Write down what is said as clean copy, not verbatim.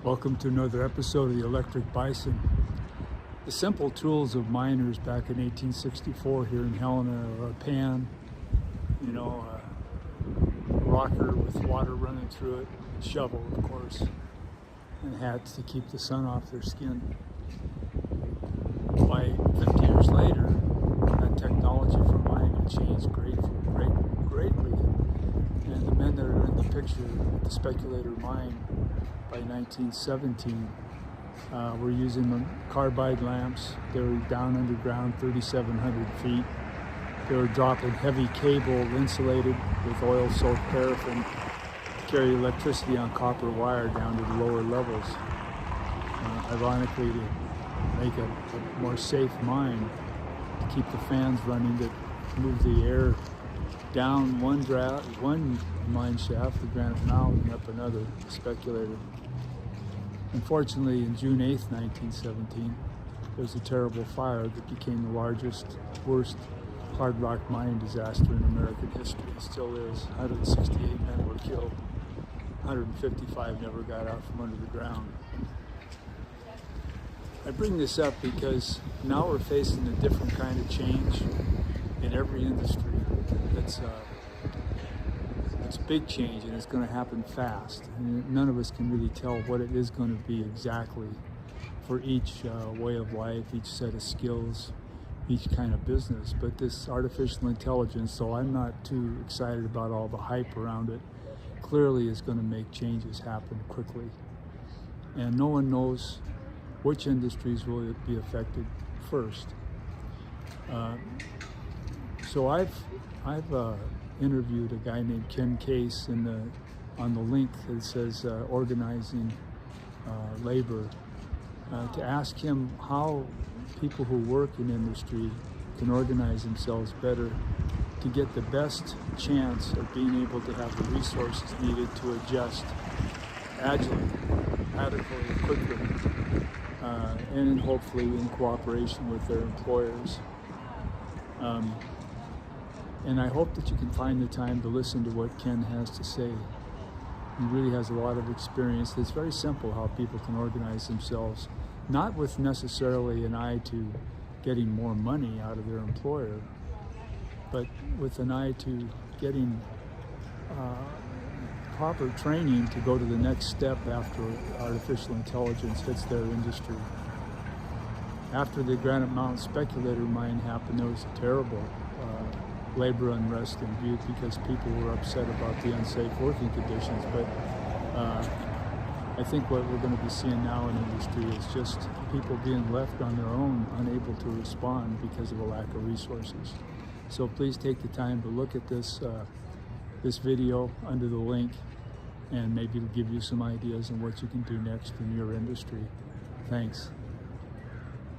Welcome to another episode of the Electric Bison. The simple tools of miners back in 1864 here in Helena are a pan, a rocker with water running through it, shovel of course, and hats to keep the sun off their skin. By 50 years later, that technology for mining had changed greatly. And the men that are in the picture at the Speculator Mine by 1917 were using carbide lamps. They were down underground 3,700 feet. They were dropping heavy cable insulated with oil-soaked paraffin to carry electricity on copper wire down to the lower levels. Ironically, to make a more safe mine, to keep the fans running that move the air down one mine shaft, the Granite Mountain, and up another, the Speculator. Unfortunately, in June 8th, 1917, there was a terrible fire that became the largest, worst hard rock mining disaster in American history. It still is. 168 men were killed. 155 never got out from under the ground. I bring this up because now we're facing a different kind of change in every industry. It's big change, and it's going to happen fast. And none of us can really tell what it is going to be exactly for each way of life, each set of skills, each kind of business. But this artificial intelligence, though I'm not too excited about all the hype around it, clearly is going to make changes happen quickly. And no one knows which industries will be affected first. So I've interviewed a guy named Ken Case on the link that says organizing labor to ask him how people who work in industry can organize themselves better to get the best chance of being able to have the resources needed to adjust agilely, adequately, quickly, and hopefully in cooperation with their employers. And I hope that you can find the time to listen to what Ken has to say. He really has a lot of experience. It's very simple how people can organize themselves, not with necessarily an eye to getting more money out of their employer, but with an eye to getting proper training to go to the next step after artificial intelligence hits their industry. After the Granite Mountain Speculator Mine happened, there was a terrible labor unrest in Butte because people were upset about the unsafe working conditions. But I think what we're going to be seeing now in industry is just people being left on their own, unable to respond because of a lack of resources. So please take the time to look at this video under the link, and maybe it'll give you some ideas on what you can do next in your industry. Thanks.